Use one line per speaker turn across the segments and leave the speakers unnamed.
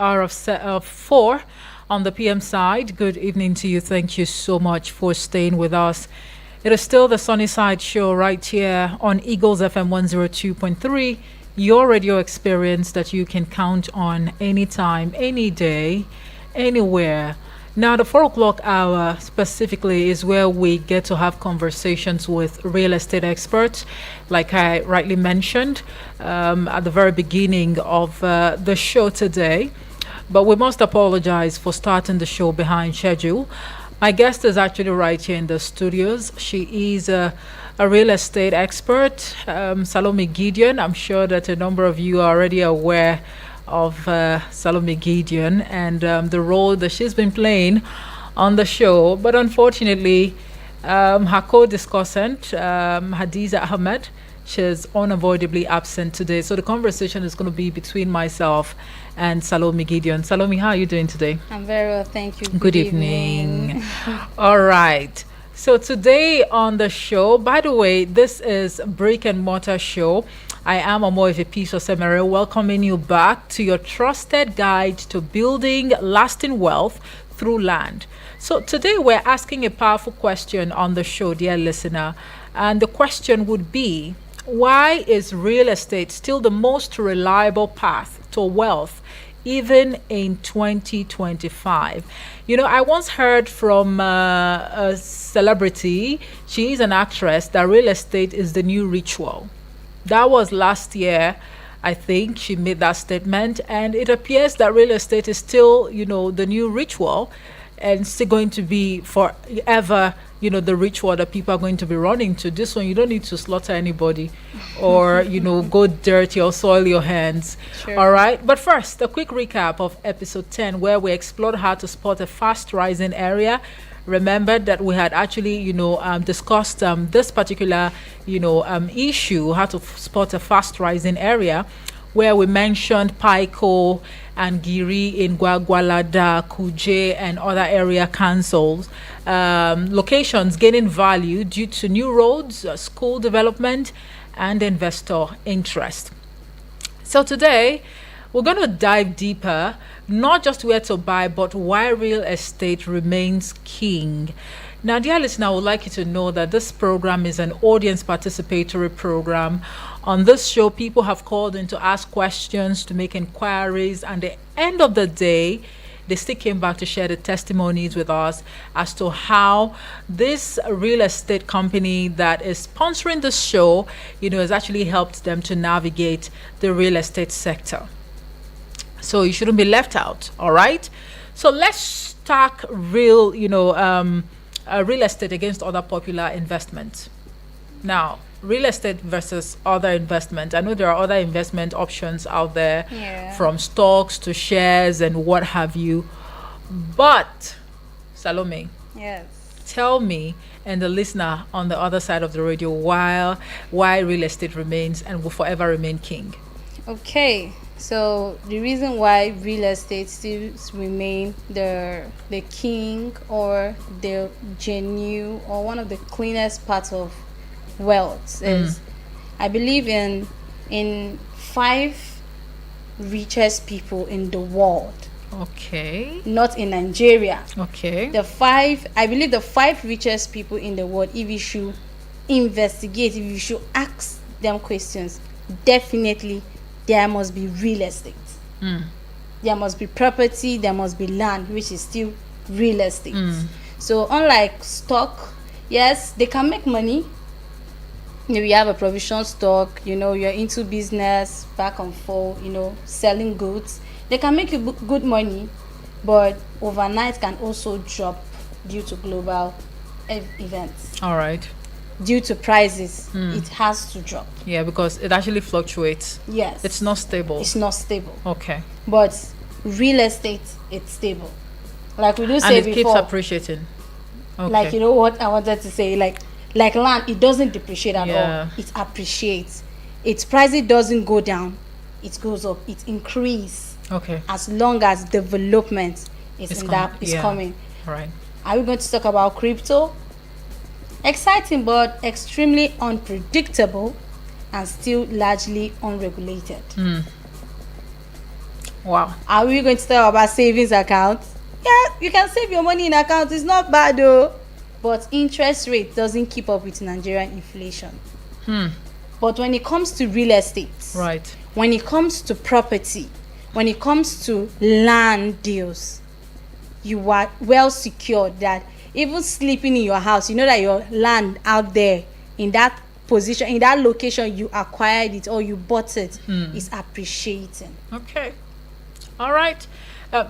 hour of 4 on the PM side. Good evening to you. Thank you so much for staying with us. It is still the Sunny Side Show right here on Eagles FM 102.3, your radio experience that you can count on anytime, any day, anywhere. Now, the 4 o'clock hour specifically is where we get to have conversations with real estate experts, like I rightly mentioned at the very beginning of the show today. But we must apologize for starting the show behind schedule. My guest is actually right here in the studios. She is a real estate expert, Salome Gideon. I'm sure that a number of you are already aware of Salome Gideon and the role that she's been playing on the show. But unfortunately, her co-discussant, Hadiza Ahmed, she's unavoidably absent today. So the conversation is going to be between myself and Salome Gideon. Salome, how are you doing today?
I'm very well, thank you.
Good evening. All right. So today on the show, by the way, this is Brick and Mortar Show. I am Omoife Osemere, welcoming you back to your trusted guide to building lasting wealth through land. So today we're asking a powerful question on the show, dear listener. And the question would be, why is real estate still the most reliable path to wealth, even in 2025? You know, I once heard from a celebrity, she is an actress, that real estate is the new ritual. That was last year, I think she made that statement, and it appears that real estate is still, the new ritual and still going to be forever, the ritual that people are going to be running to. This one, you don't need to slaughter anybody or, go dirty or soil your hands.
Sure.
All right. But first, a quick recap of episode 10, where we explored how to spot a fast rising area. Remember that we had actually, discussed this particular, issue, how to spot a fast rising area, where we mentioned Paiko and Giri in Gwagwalada, Kuje, and other area councils. Locations gaining value due to new roads, school development, and investor interest. So today, we're going to dive deeper, not just where to buy, but why real estate remains king. Now, dear listener, I would like you to know that this program is an audience participatory program. On this show, people have called in to ask questions, to make inquiries, and at the end of the day, they still came back to share the testimonies with us as to how this real estate company that is sponsoring this show, has actually helped them to navigate the real estate sector. So you shouldn't be left out, all right? So let's talk real estate against other popular investments. Now, real estate versus other investment. I know there are other investment options out there, from stocks to shares and what have you. But, Salome,
Yes.
tell me and the listener on the other side of the radio why real estate remains and will forever remain king.
Okay. So the reason why real estate still remain the king or the genuine or one of the cleanest parts of wealth is, I believe in 5 richest people in the world.
Okay.
Not in Nigeria.
Okay.
I believe the 5 richest people in the world, if you should investigate, if you should ask them questions, definitely there must be real estate. There must be property, there must be land, which is still real estate. So unlike stock, yes, they can make money. You have a provision stock, you're into business, back and forth, selling goods. They can make you good money, but overnight can also drop due to global events.
All right.
Due to prices, it has to drop.
Yeah, because it actually fluctuates.
Yes.
It's not stable.
It's not stable.
Okay.
But real estate, it's stable. Like we do
And
say
it
before.
keeps appreciating. Okay.
Like, you know what I wanted to say? Like land, it doesn't depreciate at
Yeah.
all. It appreciates. Its price, it doesn't go down. It goes up. It increases.
Okay.
As long as development is coming.
All right.
Are we going to talk about crypto? Exciting, but extremely unpredictable and still largely unregulated.
Wow.
Are we going to talk about savings account? Yeah, you can save your money in account. It's not bad though. But interest rate doesn't keep up with Nigerian inflation. But when it comes to real estate,
Right.
when it comes to property, when it comes to land deals, you are well secured that even sleeping in your house, you know that your land out there in that position, in that location you acquired it or you bought it, is appreciating.
Okay. All right.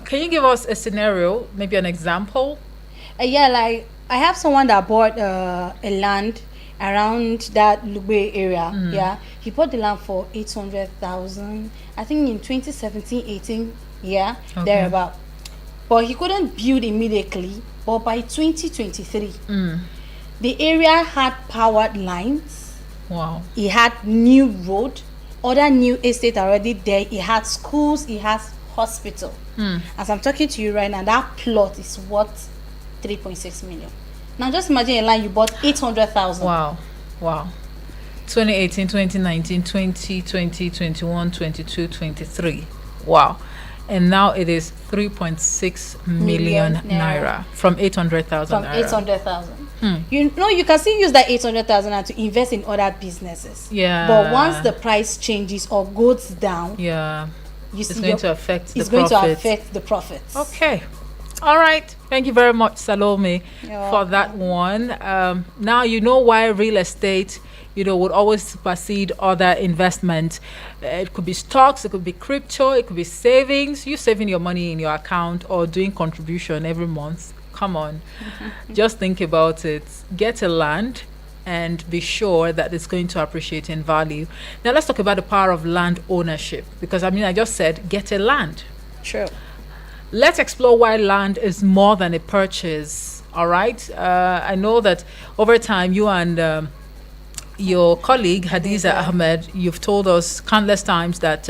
Can you give us a scenario, maybe an example?
Yeah, like I have someone that bought a land around that Lugbe area. Yeah, he bought the land for 800,000. I think in 2017-18. Yeah,
Okay.
thereabout. But he couldn't build immediately. But by 2023, the area had powered lines.
Wow.
He had new road, other new estate already there. He had schools. He has hospital. As I'm talking to you right now, that plot is worth 3.6 million. Now just imagine a land you bought 800,000.
Wow. 2018, 2019, 2020, 21, 22, 23. Wow. And now it is 3.6 million naira from 800,000
From
naira.
800,000. You know, you can still use that 800,000 to invest in other businesses.
Yeah.
But once the price changes or goes down,
Yeah.
you
It's
see
going to affect the
it's going to
profits.
affect the profits.
Okay. All right. Thank you very much, Salome,
You're
for that one. Now you know why real estate, would always supersede other investment. It could be stocks, it could be crypto, it could be savings. You saving your money in your account or doing contribution every month. Come on. Just think about it. Get a land and be sure that it's going to appreciate in value. Now let's talk about the power of land ownership, because I just said get a land.
True.
Let's explore why land is more than a purchase. All right. I know that over time, you and your colleague Hadiza Ahmed, you've told us countless times that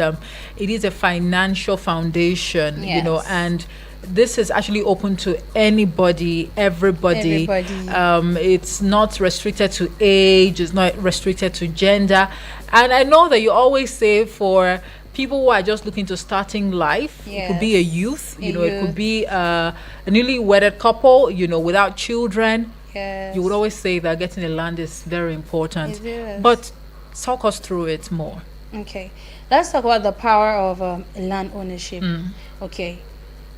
it is a financial foundation.
Yes.
And this is actually open to anybody, everybody. It's not restricted to age. It's not restricted to gender. And I know that you always say for people who are just looking to starting life, it could be a youth, it could be a newly wedded couple, without children.
Yes.
You would always say that getting a land is very important.
It is.
But talk us through it more.
Okay, let's talk about the power of land ownership. Okay,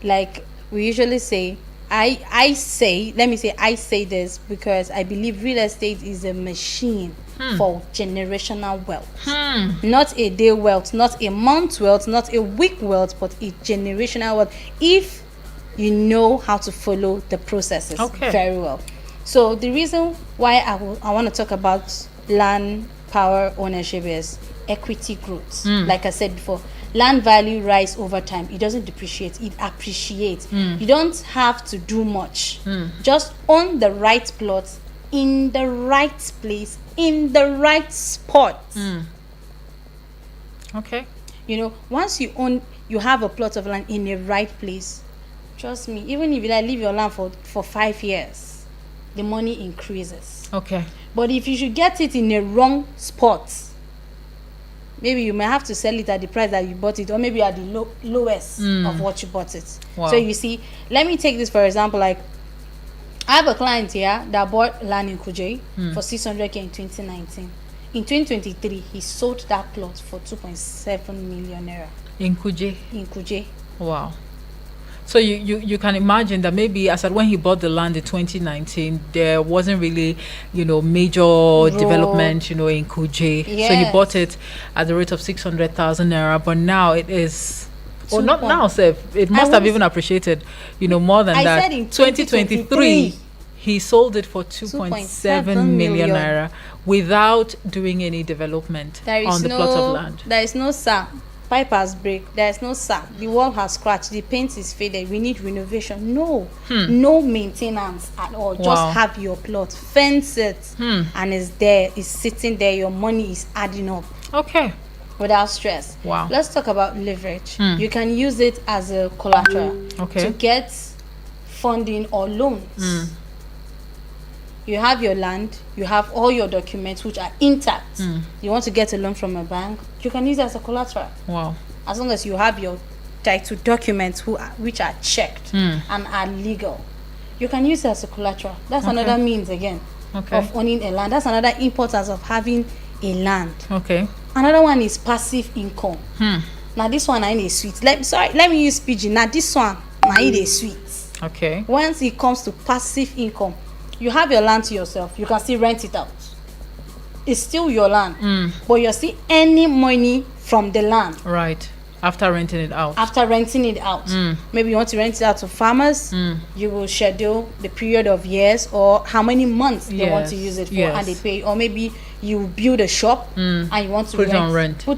like we usually say, I say this because I believe real estate is a machine for generational wealth. Not a day wealth, not a month wealth, not a week wealth, but a generational wealth if you know how to follow the processes very well. So the reason why I want to talk about land power ownership is equity growth. Like I said before, land value rise over time. It doesn't depreciate, it appreciates. You don't have to do much. Just own the right plot in the right place, in the right spot.
Okay.
Once you have a plot of land in the right place, trust me, even if you leave your land for 5 years, the money increases.
Okay.
But if you should get it in a wrong spot, maybe you may have to sell it at the price that you bought it, or maybe at the lowest of what you bought it.
Wow.
So you see, let me take this for example. Like I have a client here that bought land in Kuje for 600k in 2019. In 2023, he sold that plot for 2.7 million naira.
In Kuje?
In Kuje.
Wow. So you can imagine that maybe as at when he bought the land in 2019, there wasn't really, major development, in Kuje.
Yes.
So he bought it at the rate of 600,000 naira, but now it is. Oh, not now, sir. It must have even appreciated, more than that.
Said in 2023,
he sold it for 2.7 million naira without doing any development on the plot of land.
There is no sir. Pipe has break. There is no sir. The wall has scratched. The paint is faded. We need renovation. No maintenance at all.
Wow.
Just have your plot, fence it, and it's there. It's sitting there. Your money is adding up.
Okay.
Without stress.
Wow.
Let's talk about leverage. You can use it as a collateral to get funding or loans. You have your land, you have all your documents which are intact. You want to get a loan from a bank, you can use it as a collateral.
Wow.
As long as you have your title documents which are checked and are legal. You can use it as a collateral. That's another means again of owning a land. That's another importance of having a land.
Okay.
Another one is passive income. Now this one I need a sweet. Let me use pidgin. Now this one I need a sweet.
Okay.
Once it comes to passive income, you have your land to yourself. You can still rent it out. It's still your land, but you're still earning money from the land.
Right. After renting it out.
Maybe you want to rent it out to farmers. You will schedule the period of years or how many months they want to use it for, and they pay. Or maybe you build a shop and you want to
put it on rent.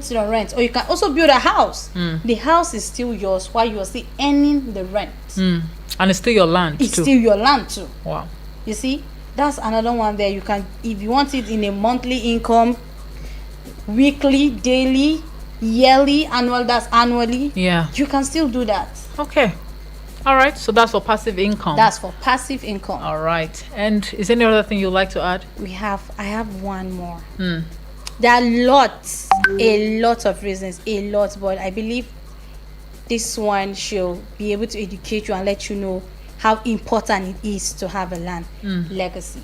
Or you can also build a house. The house is still yours while you are still earning the rent.
And it's still your land too.
It's still your land too.
Wow.
You see, that's another one there. You can, if you want it in a monthly income, weekly, daily, yearly, annual, that's annually.
Yeah.
You can still do that.
Okay. All right. So that's for passive income.
That's for passive income.
All right. And is there any other thing you'd like to add?
I have one more. There are a lot of reasons, but I believe this one should be able to educate you and let you know how important it is to have a land. Legacy.